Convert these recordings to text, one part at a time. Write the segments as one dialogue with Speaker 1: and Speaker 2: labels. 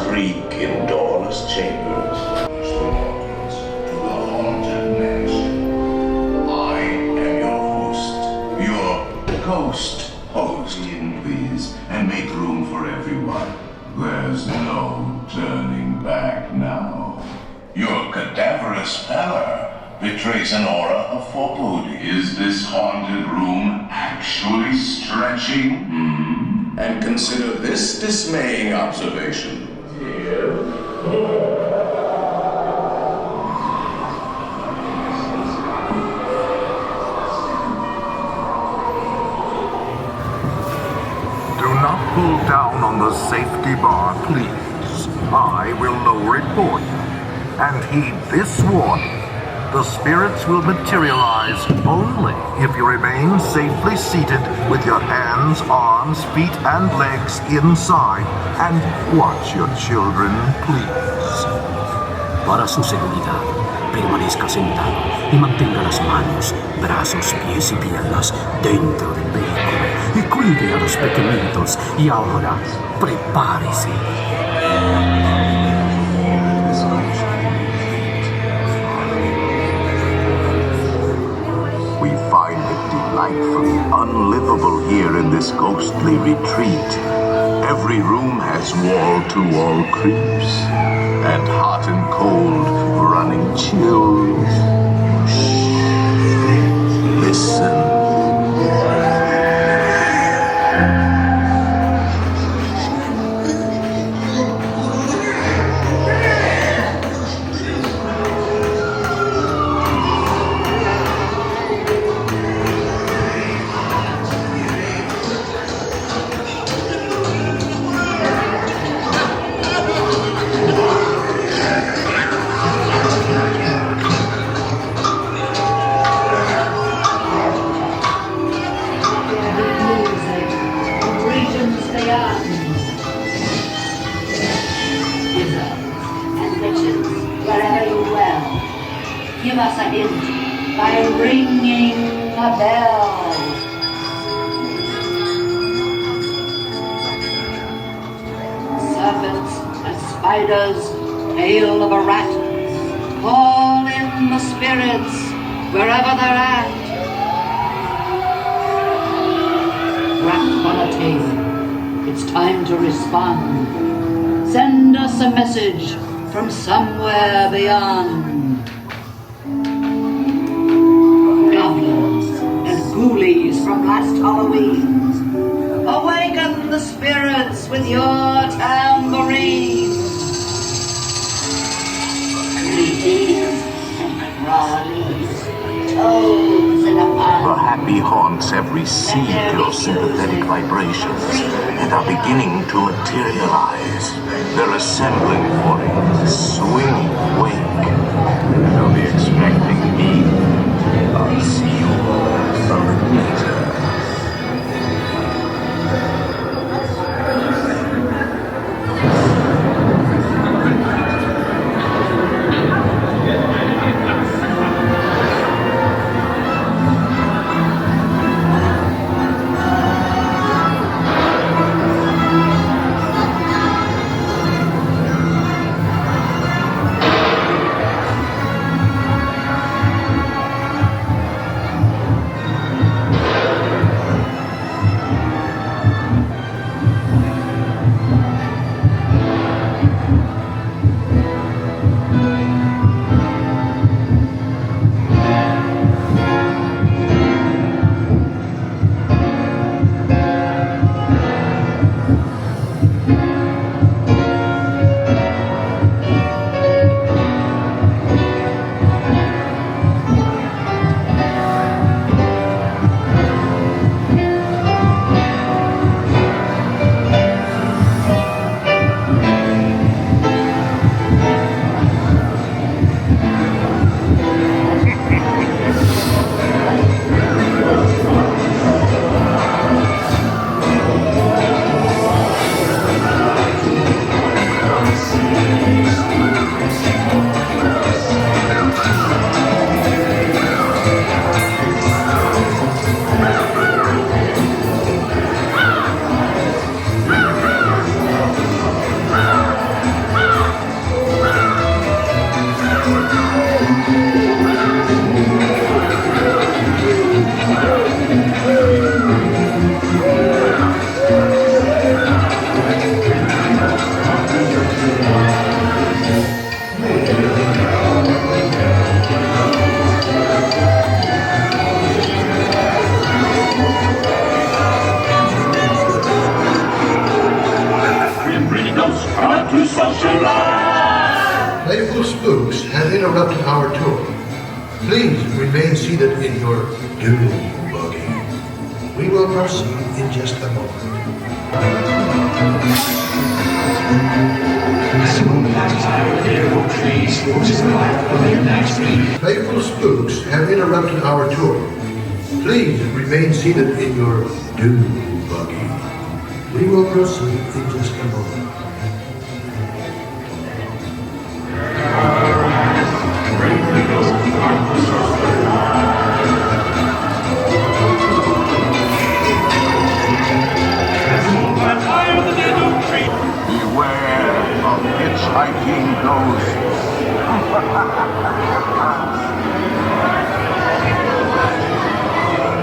Speaker 1: creak in doorless chambers. To the haunted mansion. I am your ghost host. In, please, and make room for everyone. There's no turning back now. Your cadaverous pallor betrays an aura of foreboding. Is this haunted room actually stretching? And consider this dismaying observation.
Speaker 2: Do not pull down on the safety bar, please. I will lower it for you. And heed this warning. The spirits will materialize only if you remain safely seated with your hands, arms, feet, and legs inside. And watch your children, please.
Speaker 3: Para su seguridad, permanezca sentado y mantenga las manos, brazos, pies y piernas dentro del vehículo y cuide a los pequeñitos. Y ahora, prepárese.
Speaker 4: We find it delightfully unlivable here in this ghostly retreat. Every room has wall-to-wall creeps, and hot and cold running chills. Shh. Listen.
Speaker 5: Give us a hint by ringing a bell. Serpents and spiders, tail of a rat, call in the spirits wherever they're at. Rap on a tape, it's time to respond. Send us a message from somewhere beyond. Ghoulies from last Halloween, awaken the spirits with your tambourine. Creepies and crawlies, toads in a pond.
Speaker 4: The happy haunts have received your sympathetic vibrations and are beginning to materialize. They're assembling for a swinging wake. They'll be expecting me. I'll see you a little later.
Speaker 6: Playful spooks have interrupted our tour. Please remain seated in your doom buggy. We will proceed in just a moment. Playful spooks have interrupted our tour. Please remain seated in your doom buggy. We will proceed in just a moment.
Speaker 2: Beware of hitchhiking ghosts.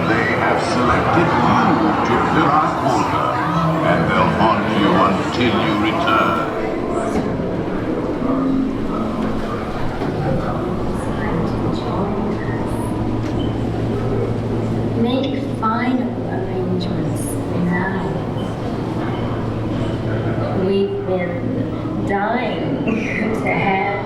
Speaker 2: They have selected you to fill our quota, and they'll haunt you until you return.
Speaker 7: Make final arrangements now. We've been dying to have.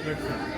Speaker 8: Listen.